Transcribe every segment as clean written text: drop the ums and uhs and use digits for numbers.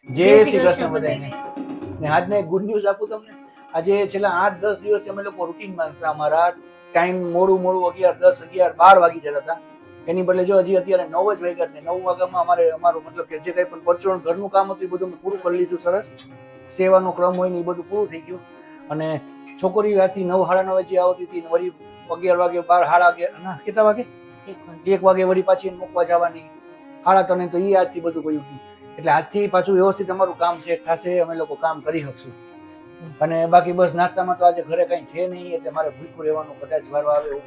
જય શ્રી કૃષ્ણ બધાને. ને આજને એક ગુડ ન્યૂઝ આપું તમને. આજે છેલ્લા 8-10 દિવસથી અમે લોકો રૂટીનમાં હતા. અમારા ટાઈમ મોડું 11, 10, 11, 12 વાગી જતા હતા. એની બદલે જો હજી અત્યારે 9 જ વાગ્યા ને 9 વાગ્યામાં અમારું મતલબ કે જે કંઈ પણ પરચુરણ ઘરનું કામ હતું એ બધું પૂરું કરી લીધું. સરસ સેવાનો ક્રમ હોય ને એ બધું પૂરું થઈ ગયું. અને છોકરી રાતથી 9, સાડા 9 જે આવતી હતી વળી 11 વાગે 12, સાડા 11 ના કેટલા વાગે 1 વાગે વળી પાછી મૂકવા જવાની. સાડા 3 તો એ આજથી બધું ગયું હતું. એટલે આજથી પાછું વ્યવસ્થિત અમારું કામ સેટ થશે. અમે લોકો કામ કરી શકશું. અને બાકી બસ નાસ્તામાં તો આજે ઘરે કઈ છે નહીં એટલે મારે ભૂખ્યું રહેવાનું કદાચ વારો આવે એવું.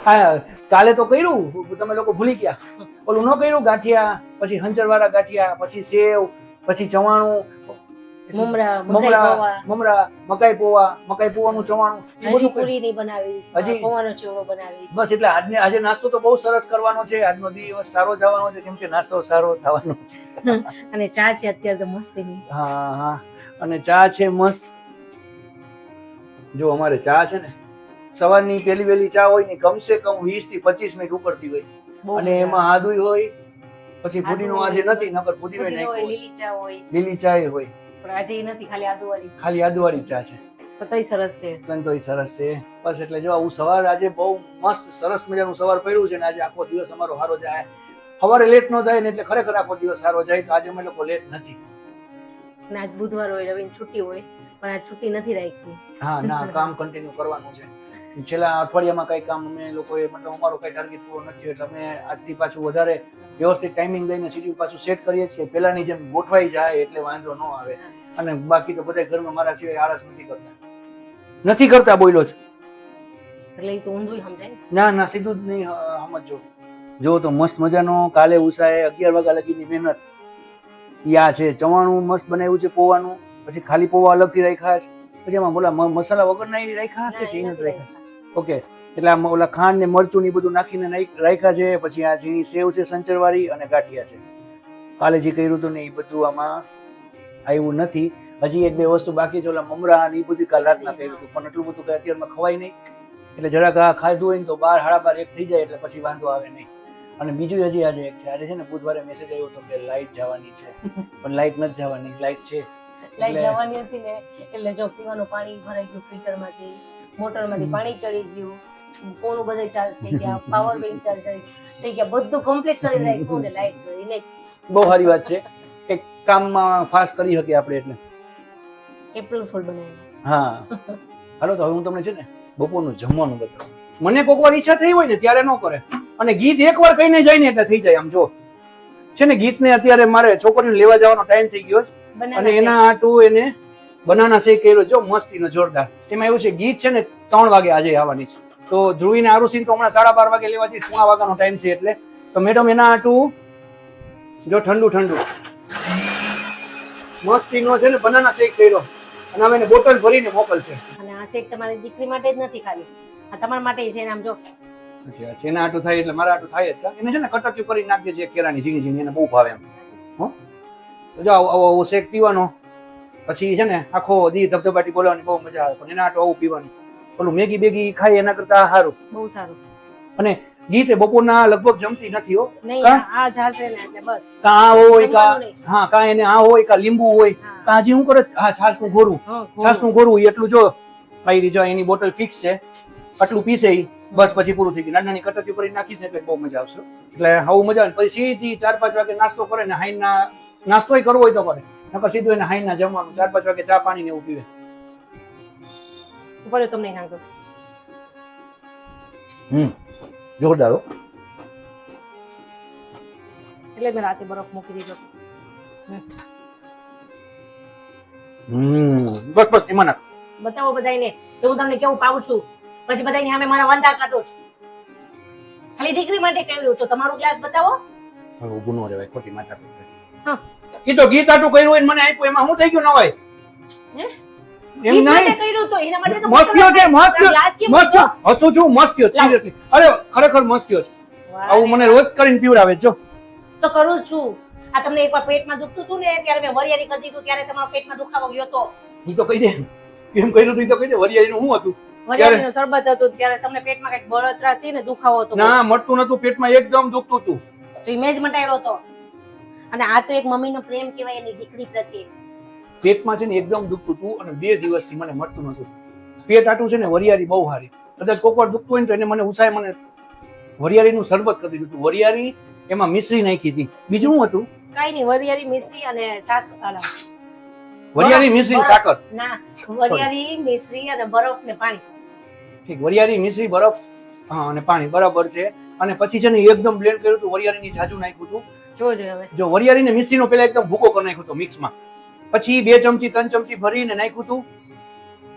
હા, કાલે તો કર્યું, તમે લોકો ભૂલી ગયા. ઓલું ન કર્યું, ગાંઠિયા, પછી હંચરવાળા ગાંઠિયા, પછી સેવ, પછી ચવાણું, મમરા, મકાઈ પોવાનું ચવાણું, એ બધું પૂરી નહીં બનાવીશ, પૌવાનો ચેવડો બનાવીશ. બસ એટલે આજે નાસ્તો તો બહુ સરસ કરવાનો છે. આજનો દિવસ સારો જવાનો છે કેમ કે નાસ્તો સારો થવાનો છે. અને ચા છે અત્યારે તો મસ્તીની. હા, અને ચા છે મસ્ત. જો અમારે ચા છે ને સવારની પેલી વેલી ચા હોય ને કમસે કમ 20 થી 25 મિનિટ ઉપરથી હોય. અને એમાં આદુય હોય, પછી પુદીનો આજે નથી, નકર પુદીનો નાખ્યો, લીલી ચા હોય. પણ આજે નથી, ખાલી આદુવાળી ચા છે. તોય સરસ છે. તોય સરસ છે. બસ એટલે જો આવું સવાર આજે બહુ મસ્ત સરસ મજાનું સવાર પડ્યું છે ને આજે આખો દિવસ અમારો સારો જાય. સવારે લેટ ન થાય ને એટલે ખરેખર આખો દિવસ સારો જાય. તો આજે અમે લોકો લેટ નથી. અને આજ બુધવાર હોય, રવિની છુટ્ટી હોય, પણ આજ છુટ્ટી નથી રાખી. હા ના, કામ કન્ટિન્યુ કરવાનું છે. છેલ્લા અઠવાડિયામાં કઈ કામ અમે લોકોએ મતલબ અમારો કઈ ટાર્ગેટ પૂરો નથી એટલે અમે આજથી પાછું વધારે વ્યવસ્થિત ટાઈમિંગ દઈને શેડ્યુલ પાછું સેટ કરીએ છીએ. પહેલાની જેમ ગોઠવાઈ જાય એટલે વાંધો ન આવે. અને બાકી તો બધા ઘરમાં મારા સિવાય આળસ નથી કરતા બોલ્યો છે એટલે એ તો ઊંધું સમજાય ને. ના સીધું જ નહીં સમજો. જો તો મસ્ત મજાનો કાલે ઉષાએ 11 વાગ્યા લગીની મહેનત યા છે. ચવાણું મસ્ત બનાવ્યું છે પોવાનું, પછી ખાલી પોવા અલગથી રાખ્યા છે, પછી એમાં બોલા મસાલા વગરના રાખ્યા હશે કે નથી રાખ્યા. ઓકે, એટલે આમ ઓલા ખાંડ ને મરચું ને બધું નાખીને રાખ્યા છે. પછી આ ઝીણી સેવ છે સંચરવાળી અને ગાંઠિયા છે. કાલે જે કર્યું હતું ને એ બધું આમાં આવ્યું નથી. હજી 1-2 વસ્તુ બાકી છે. ઓલા મમરા ને એ બધું કાલ રાતના કર્યું હતું પણ એટલું બધું અત્યારમાં ખવાય નહીં. એટલે જરાક આ ખાધું હોય ને તો 12, સાડા 12, 1 થઈ જાય એટલે પછી વાંધો આવે નહીં. અને બીજું હજી આજે એક છે. આજે છે ને બુધવારે મેસેજ આવ્યો હતો કે લાઈટ જવાની છે, પણ લાઈટ નથી જવાની. લાઈટ છે, લાઈટ જવાની હતી ને એટલે જો પીવાનું પાણી ભરાઈ ગયું ફિલ્ટરમાંથી, મોટરમાંથી પાણી ચડી ગયું, ફોન બધા ચાર્જ થઈ ગયા, પાવર બેંક ચાર્જ થઈ ગયા, બધું કમ્પ્લીટ કરી રાખ્યું ને લાઈટ ગઈ નહીં. બહુ સારી વાત છે કે કામમાં ફાસ્ટ કરી શકીએ આપણે. એટલે એપ્રિલ ફૂલ બનાવ્યું. હા, હાલો તો હવે હું તમને છે ને બપોરનું જમવાનું બતાવું. મને કોક વાર ઈચ્છા થઈ હોય ને ત્યારે ન કરે, અને ગીત એકવાર કહીને જાય ને એટલે થઈ જાય. આમ જો છે ને ગીતને અત્યારે મારે છોકરીને લેવા જવાનો ટાઈમ થઈ ગયો છે અને એના આટું એને બનાના શેક કર્યો. જો મસ્તીનો જોરદાર. એમાં એવું છે ગીત છે ને 3 વાગે આજે આવવાની છે. તો ધ્રુવીને આરુષિને તો હમણાં 12:30 વાગે લેવા જઈશ. 3 વાગ્યાનો ટાઈમ છે એટલે તો મેડમ એના આટું જો ઠંડુ મસ્તીનો છે ને બનાના શેક કર્યો અને હવે એને બોટલ ભરીને મોકલશે. અને આ શેક તમારી દીકરી માટે જ નથી ખાલી, આ તમારા માટે છે. આમ જો એના આટું થાય એટલે મારા આટું થાય જ. એને છે ને કટક્યું કરી નાખજે જે કેળાની ઝીણી એને બહુ ભાવે એમ. હો તો જો આવો શેક પીવાનો, પછી છે ને આખો દી ધબધબાટી બોલાવવાની બહુ મજા આવે. પણ એના આટું આવું પીવાનું. પેલું મેગી બેગી ખાય એના કરતા સારું, બહુ સારું. અને ગીતે બપોરના લગભગ જમતી નથી હો. નહીં, આ જાશે ને એટલે બસ કા હોય કા એને આ હોય કા લીંબુ હોય કા હજી હું કરે. હા, છાસનું ગોરું એટલું જો આઈ જો એની બોટલ ફિક્સ છે, આટલું પીસે ઈ બસ પછી પૂરું થઈ ગયું. નાની કટકી કરી નાખી છે એટલે બહુ મજા આવશે. એટલે આવું મજા આવે. પછી સીધી 4-5 વાગે નાસ્તો કરે ને હાઈના નાસ્તોય કરવો હોય તો કરે, નકર સીધું એને હાઈના જમવાનું. 4-5 વાગે ચા પાણી ને એવું પીવે. ઉપર તમને નાખો. જોરદાર હો. એટલે મેં રાતે બરફ મૂકી દીધો. બસ એમાં નાખ. બતાવો બધાને કે હું તમને કેવું પાવું છું. પછી બધાની સામે મારા વાંધા કાઢો છો. ખાલી દીકરી માટે કહ્યું તો તમારો ગ્લાસ બતાવો. હવે ઊભું ન રહેવાય, ખોટી માથાકૂટ. હા, ઈ તો ગીત આટું કર્યું હોય મને આપ્યું, એમાં શું થઈ ગયું નવાય? એમ નહીં કર્યું તો એના માટે તો મસ્તીઓ છે. મસ્ત હસું છું. મસ્તીઓ સિરિયસલી. અરે ખરેખર મસ્તીઓ છે. આવું મને રોજ કરીને પીવડાવે જો. તો કરું છું. આ તમને એકવાર પેટમાં દુખતું હતું ને ત્યારે મેં વરિયાળી કરી દીધું, ત્યારે તમારા પેટમાં દુખાવો ગયો તો. ઈ તો કહી દે કેમ કર્યું તું. ઈ તો કહી દે વરિયાળીનું શું હતું. વરિયાળીનું શરબત હતું ત્યારે તમને પેટમાં કઈક બળતરા હતી ને દુખાવો હતો. ના, મટતું નતું પેટમાં, એકદમ દુખતું હતું. તો ઇમેજ મટાડ્યો હતો. અને આ તો એક મમ્મીનો પ્રેમ કહેવાય એની દીકરી પ્રત્યે. પેટમાં છે ને એકદમ દુખતું હતું અને 2 દિવસથી મને મળતું નતું. પેટ આટું છે ને વરિયાળી બહુ સારી. કદાચ કોક વાર દુખતું હોય ને તો એને મને ઉસાય મને વરિયાળીનું શરબત કરી દીધું. વરિયાળી એમાં મિશ્રી નાખી હતી. બીજું શું હતું? કાઈ નહીં, વરિયાળી મિશ્રી અને શાક. વરિયાળી મિશ્રી સાકર. ના, વરિયાળી મિશ્રી અને બરફ ને પાણી. ઠીક, વરિયાળી મિશ્રી બરફ હા અને પાણી બરાબર છે. અને પછી છે ને એકદમ બ્લેન્ડ કર્યું હતું, વરિયાળીની જાજુ નાખ્યું હતું. જોજો હવે જો વરિયાળીને મિશ્રીનો પહેલા એકદમ ભૂકો કરી નાખ્યો હતો મિક્સમાં. પછી 2 ચમચી 3 ચમચી ભરીને નાખ્યું હતું.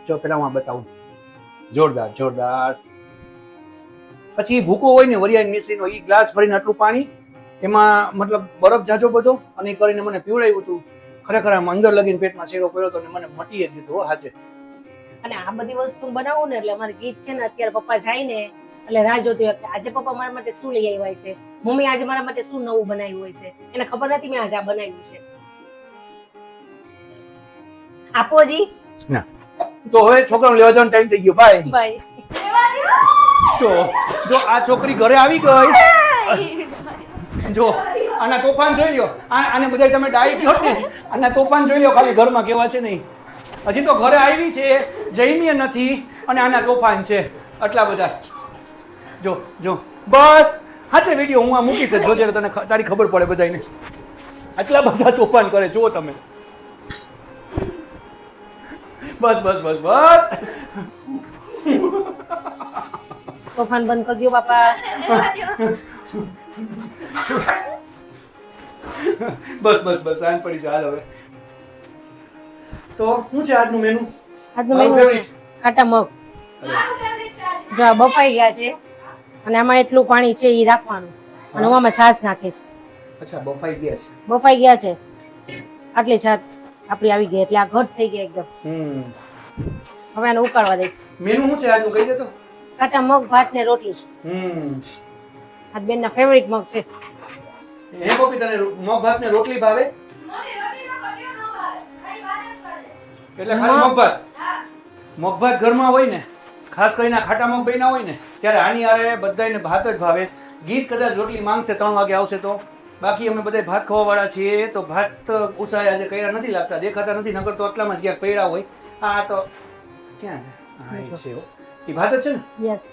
જો પેલા હું બતાવું, જોરદાર જોરદાર. પછી ભૂકો હોય ને વરિયાળી મિશ્રીનો એ ગ્લાસ ભરીને આટલું પાણી એમાં મતલબ બરફ જાજો બધો અને એ કરીને મને પીવડાવ્યું હતું. ખરેખર આમ અંદર લગીને પેટમાં શેરો પડ્યો હતો અને મને મટી જ દીધું હાચે. અને આ બધી વસ્તુ બનાવું ને એટલે અમારે ગીત છે ને અત્યારે પપ્પા જાય ને એટલે રાહ જોતી હોય કે આજે પપ્પા મારા માટે શું લઈ આવ્યા છે, મમ્મી આજે મારા માટે શું નવું બનાવ્યું હોય છે. એને ખબર નથી મેં આજે આ બનાવ્યું છે. આપો જી. ના તો હવે છોકરાને લેવા જવાનો ટાઈમ થઈ ગયો. Bye bye. જો આ છોકરી ઘરે આવી ગઈ. જો આના તોફાન જોઈ લ્યો. આને બધા તમે ડાઈ કહો ને, આના તોફાન જોઈ લ્યો. ખાલી ઘરમાં કેવા છે નહીં. હજી તો ઘરે આવી છે, જઈમીએ નથી અને આના તોફાન છે આટલા બધા. જો જો બસ હાચે વિડીયો હું આ મૂકીશ જ, જોજે તને તારી ખબર પડે બધાને. આટલા બધા તોફાન કરે જુઓ તમે. બસ બસ બસ બસ. તોફાન બંધ કરી દો બાપા. બસ બસ બસ સાંજ પડી છે. હાલ હવે તો શું છે આજનું મેનુ? આજનું મેનુ છે ખાટા મગ. જો આ બફાઈ ગયા છે અને આમાં એટલું પાણી છે એ રાખવાનું અને હું આમાં છાશ નાખીશ. અચ્છા બફાઈ ગયા છે. બફાઈ ગયા છે, આટલી છાશ આપણી આવી ગઈ એટલે આ ઘટ થઈ ગયા એકદમ. હવે આને ઉકાળવા દઈશ. મેનુ શું છે આજનું કહી દે તો. ખાટા મગ, ભાત ને રોટલી. આ બેનના ફેવરિટ મગ છે. હે કોપી તને મગ ભાત ને રોટલી ભાવે? એટલે ખાલી મગ ભાત. મગ ભાત ઘરમાં હોય ને, ખાસ કરીને ખાટા મગ બન્યા હોય ને ત્યારે આની આરે બધાને ભાત જ ભાવે. ગીત કદાચ રોટલી માંગશે 3 વાગે આવશે તો, બાકી અમે બધા ભાત ખાવા વાળા છીએ. તો ભાત ઉસાય આજે કર્યા નથી લાગતા, દેખાતા નથી, નકર તો આટલામાં જ ક્યાંક પડ્યા હોય. આ તો ક્યાં છે? હા એ છે. એ ભાત જ છે ને? યસ.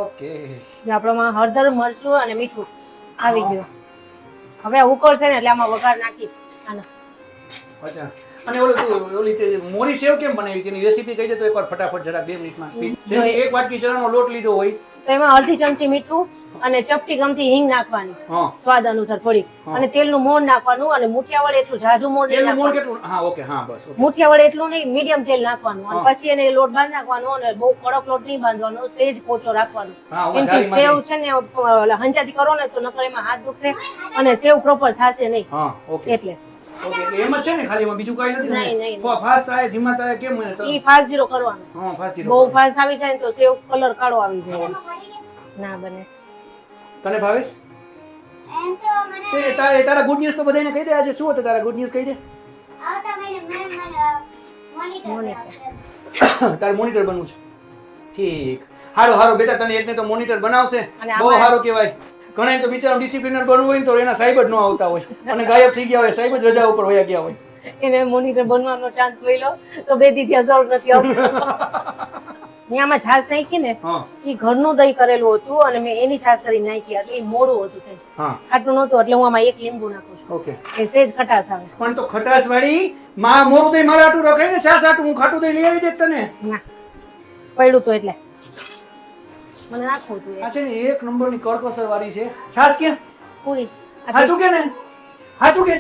ઓકે. આપણામાં હળદર, મરચું અને મીઠું આવી ગયું. હવે ઉકળશે ને એટલે આમાં વઘાર નાખીશ આનો. અચ્છા. અને ઓલી તે મોરી સેવ કેમ બનાવી તેની રેસીપી કહી દે તો એકવાર ફટાફટ જરા 2 મિનિટમાં. જેમ કે 1 વાટકી ચણાનો લોટ લીધો હોય તો એમાં અડધી ચમચી મીઠું અને ચપટી ગમથી હિંગ નાખવાની સ્વાદ અનુસાર થોડીક, અને તેલનું મોણ નાખવાનું. અને મુઠિયા વડે એટલું જાજુ મોણ નહીં નાખવાનું. કેટલું? હા ઓકે હા બસ. મુઠિયા વડે એટલું નહીં, મીડિયમ તેલ નાખવાનું અને પછી એને લોટ બાંધી નાખવાનો. અને બહુ કડક લોટ નહીં બાંધવાનો, સેજ પોચો રાખવાનો. કેમકે સેવ છે ને હંચાતી કરો ને તો નકર એમાં હાથ દુખશે અને સેવ પ્રોપર થશે નહીં. એટલે ઓકે એમ જ છે ને, ખાલી એમાં બીજું કાઈ નથી. નહીં. ફાસ્ટ થાય ધીમા થાય કેમ હોય તો ઈ ફાસ્ટ જીરો કરવાનું. હા ફાસ્ટ જીરો. બહુ ફાસ્ટ આવી જાય ને તો સેવ કલર કાળો આવી જાય. ના બને. તને ભાવેશ? તારા ગુડ ન્યૂઝ તો બધાને કહી દે. આજે શું હતું તારા ગુડ ન્યૂઝ કહી દે. તારે મોનિટર બનવું છે? ઠીક, હારો હારો બેટા, તને એકને તો મોનિટર બનાવશે, બહુ સારું કહેવાય. ઘણા તો બિચારા ડિસિપ્લિનર બનવું હોય ને તો એના સાહેબ જ ન આવતા હોય અને ગાયબ થઈ ગયા હોય, સાહેબ જ રજા ઉપર વયા ગયા હોય. એને મોનિટર બનવાનો ચાન્સ મળ્યો તો 2 દી ત્યાં જરૂર નથી આવતી. આમાં છાશ નાખી ને એ ઘરનું દહીં કરેલું હતું અને મેં એની છાશ કરી નાખી એટલે એ મોડું હતું સેજ, ખાટું નહોતું એટલે હું આમાં 1 લીંબુ નાખું છું. ઓકે, એ સેજ ખટાશ આવે. પણ તો ખટાશ વાળી માં મોરું દહીં મારા આટું રખાય ને, છાશ આટું હું ખાટું દહીં લઈ આવી દે તને. ના પડ્યું તો એટલે મને નાખવું હતું. આ છે ને 1 નંબરની કરકસર વાળી છે છાશ. ક્યાં પૂરી હાચું કે ને? હાચું કે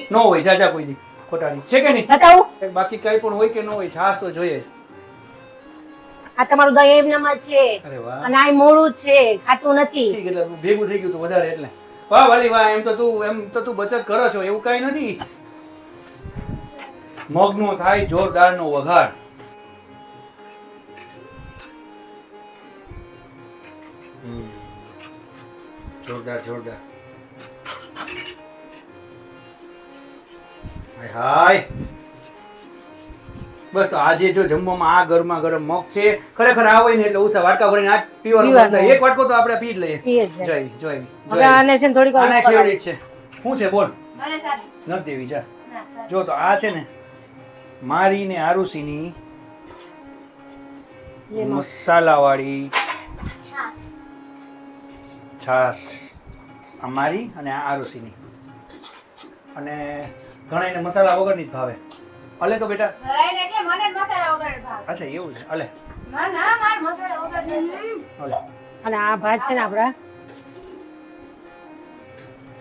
ન હોય જાજા કોઈ દી ખોટાડી છે કે નહીં? બતાવું બાકી કઈ પણ હોય કે ન હોય, છાશ તો જોઈએ જ. આ તમારું દહીં એમનામાં જ છે અને આ મોળું જ છે, ખાટું નથી. એટલે ભેગું થઈ ગયું તું વધારે એટલે. વાહ વાલી વાહ, એમ તો તું બચત કરો છો એવું કઈ નથી. મગનો થાય જોરદારનો વઘાર. જોરદાર જોરદાર. હાય બસ તો આજે જો જમવામાં આ ગરમા ગરમ મગ છે. ખરેખર આ હોય ને એટલે ઉસા વાટકા ભરીને આ પીવાનું મન થાય. 1 વાટકો તો આપણે પી જ લઈએ. જોઈ હવે આને છે ને થોડીક વાર આને ફેવરિટ છે. શું છે બોલ? મને સાદી. નથી દેવી જા. ના, સાદી. જો તો આ છે ને મારી ને આરુષીની મસાલાવાળી છાસ. છાશ. આ મારી અને આ આરુષીની. અને ઘણાને મસાલા વગરની જ ભાવે. અલે તો બેટા. ધરાઈને એટલે મને જ મસાલા વગર ભાવે. અચ્છા એવું છે. અલે ના ના માર મસાલા વગર નથી. અલે અને આ ભાત છે ને આપડા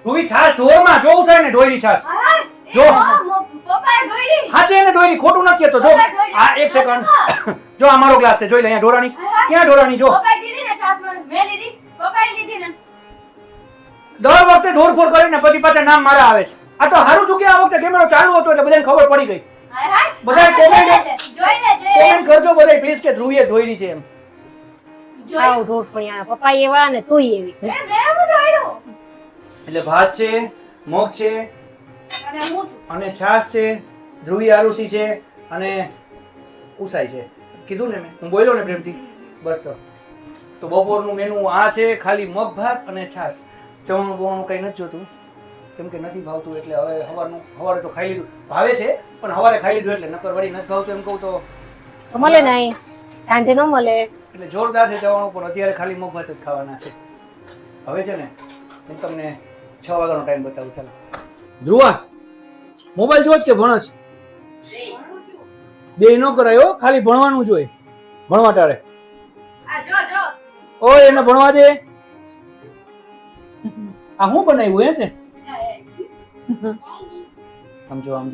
તું છાશ ઢોરમાં જોવું છે ને ઢોરની છાશ. હા, જો. પપ્પાએ દોઈડી. હા છે એને ઢોરી ખોટું નથી કહેતો. જો આ એક સેકન્ડ. જો આ મારો ગ્લાસ છે જોઈ લે અહીંયા ઢોરાની. ક્યાં ઢોરાની જો. પપ્પાએ દીધી ને છાસ મને. મેં લીધી. પપ્પાએ લીધી ને. દર વખતે ઢોરફોડ કરીને પછી પાછા નામ મારા આવે છે. આ તો હારું તું કે આ વખતે કેમેરો ચાલુ હતો એટલે બધાને ખબર પડી ગઈ. હાય હાય. બધાએ comment- જોઈ લેજે. કોમેન્ટ કરજો બધાય પ્લીઝ કે ધ્રુવીએ ઢોરી છે એમ. આવ ઢોરફળિયા પપ્પા એવા ને તુંય એવી મેં હું દોઈડું. એટલે ભાત છે, મગ છે અને હું છું. અને છાશ છે, ધ્રુવી આરુષી છે અને ઉસાઈ છે. કીધું ને મેં, હું બોલ્યો ને પ્રેમથી. બસ તો બપોરનું મેનુ આ છે, ખાલી મગ ભાત અને છાશ. ચવાણું બવાણું કઈ નથી જોતું કેમ કે નથી ભાવતું એટલે હવે સવારે તો ખાઈ લીધું. ભાવે છે પણ સવારે ખાઈ લીધું એટલે નકર વળી નથી ભાવતું એમ કહું તો તો મળે ને અહીં સાંજે ન મળે એટલે જોરદાર છે ચવાણું. પણ અત્યારે ખાલી મગ ભાત જ ખાવાના છે. હવે છે ને હું તમને 6 વાગ્યાનો ટાઈમ બતાવું. ચાલો ધ્રુવા મોબાઈલ જોત કે ભણસ? ભણું છું. બે ન કરાયો, ખાલી ભણવાનું જોઈએ. ભણવા ટાળે. આ જો જો. ઓય એને ભણવા દે. આ હું બનાવ્યું હે તે? સમજો આને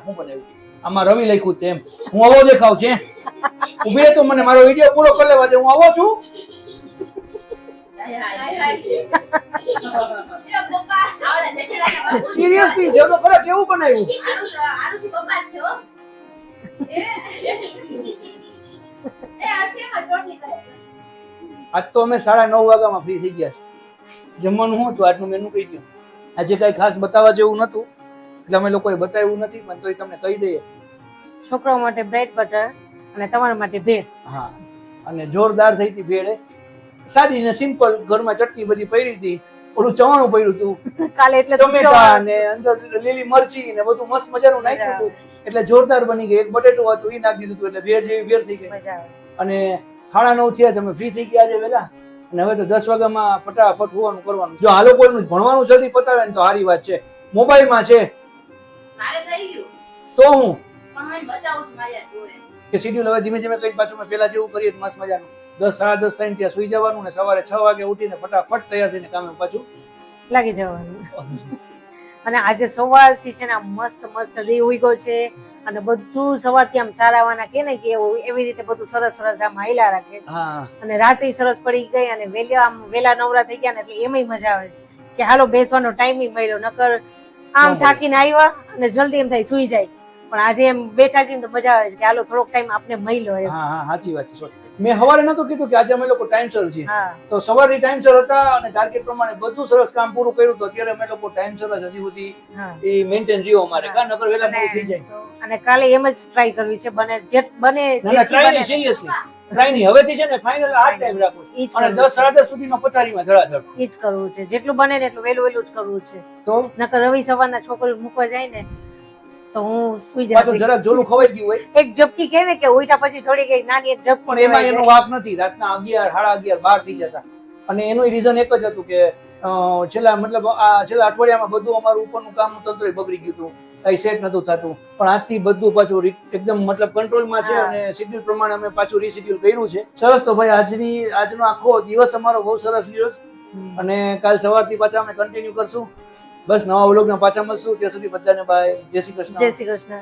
શું બનાવ્યું? આમાં રવિ લખ્યું તેમ. હું આવો દેખાવ છે. ઉભી રહે તો મને મારો વિડિયો પૂરો કરી લેવા દે. હું આવો છું. હાય હાય હાય. એ પપ્પા આવડા જેઠેલાના બાપુ. સિરિયસલી જો તો ખરા કેવું બનાવ્યું? આરુષી પપ્પા જ છે હો. એ આરસીએમાં ચોટલી કરે છે. આજ તો અમે 9:30 વાગ્યામાં ફ્રી થઈ ગયા છે. જમવાનું શું હતું આજનું મેનુ કહી દો. આજે કઈ ખાસ બતાવવા જેવું નતું એટલે અમે લોકોએ બતાવ્યું નથી પણ તોય તમને કહી દઈએ. છોકરાઓ માટે બ્રેડ બટર અને તમારા માટે ભેળ. હા અને જોરદાર થઈ હતી ભેળ. સાદી ને સિમ્પલ. ઘરમાં ચટણી બધી પડી હતી, ઓલું ચવાણું પડ્યું હતું, કાલે એટલે તો ટમેટા ને અંદર લીલી મરચી ને બધું મસ્ત મજાનું નાખ્યું હતું એટલે જોરદાર બની ગઈ. એક બટેટું હતું એ નાખી દીધું હતું એટલે ભેળ જેવી ભેળ થઈ ગઈ. મજા આવે. અને 9:30 થયા છે, અમે ફ્રી થઈ ગયા છે વહેલા. અને હવે તો 10 વાગ્યામાં ફટાફટ હોવાનું કરવાનું. જો આ લોકો એનું ભણવાનું જલ્દી પતાવે ને તો સારી વાત છે. મોબાઈલમાં છે મારે થઈ ગયું તો હું પણ હું એને બતાવું છું મારી આ જોવે. કે શેડ્યુલ હવે ધીમે ધીમે કઈ પાછું મેં પેલા જેવું કરીએ મસ્ત મજાનું. 10 સાડા 10 થઈને ત્યાં સુઈ જવાનું ને સવારે 6 વાગે ઉઠીને ફટાફટ તૈયાર થઈને કામે પાછું લાગી જવાનું. અને આજે સવારથી છે ને આમ મસ્ત મસ્ત દી ઉગ્યો છે અને બધું સવારથી આમ સારાવાના કે ને કે એવું એવી રીતે બધું સરસ સરસ આમ હાઈલા રાખે છે. હા અને રાતે સરસ પડી ગઈ અને વેલા નવરા થઈ ગયા ને એટલે એમાંય મજા આવે છે કે હાલો બેસવાનો ટાઈમ મળ્યો. નકર આમ થાકીને આવ્યા અને જલ્દી એમ થાય સુઈ જાય. પણ આજે એમ બેઠા છીએ તો મજા આવે છે કે હાલો થોડોક ટાઈમ આપને મળ્યો એમ. હા સાચી વાત છે. મેં સવારે નતું કીધું કે આજે અમે લોકો ટાઈમસર છીએ, હા તો સવારથી ટાઈમસર હતા અને ટાર્ગેટ પ્રમાણે બધું સરસ કામ પૂરું કર્યું. તો અત્યારે અમે લોકો ટાઈમસર જ હજી સુધી હા. એ મેન્ટેન રહ્યો અમારે. કા નકર વેલા મોડું થઈ જાય. અને કાલે એમ જ ટ્રાય કરવી છે બને ના જેટલી ટ્રાય બને નહીં, સિરિયસલી ટ્રાય નહીં. હવેથી છે ને ફાઇનલ આ ટાઈમ રાખો ઈ જ અને કરવું 10 સાડા 10 સુધીમાં પથારીમાં ધડાધડ. ઈ જ કરવું છે. જેટલું બને ને એટલું વહેલું જ કરવું છે. તો નકર રવિ સવારના છોકરીઓ મૂકવા જાય ને તો હું સુઈ પાછું જાય. જરાક જોલું ખવાઈ ગયું હોય એક ઝપકી કે ને કે ઉઈટા પછી થોડી કઈ નાની એક ઝપકી પણ એમાં લેવાય એનો વાક નથી. રાતના 11 સાડા 11 12 થઈ જતા. અને એનું રીઝન એક જ હતું કે છેલ્લા અઠવાડિયામાં બધું અમારું ઉપરનું કામનું તંત્ર બગડી ગયું હતું. કઈ સેટ નતું થતું. પણ આજથી બધું પાછું એકદમ કંટ્રોલમાં છે અને શેડ્યુલ પ્રમાણે અમે પાછું રીશેડ્યુલ કર્યું છે. સરસ. તો ભાઈ આજનો આખો દિવસ અમારો બહુ સરસ દિવસ અને કાલ સવારથી પાછા અમે કન્ટિન્યુ કરશું. બસ નવા વ્લોગના પાછા મળશું. ત્યાં સુધી બધાને બાય. જય શ્રી કૃષ્ણ. જય શ્રી કૃષ્ણ.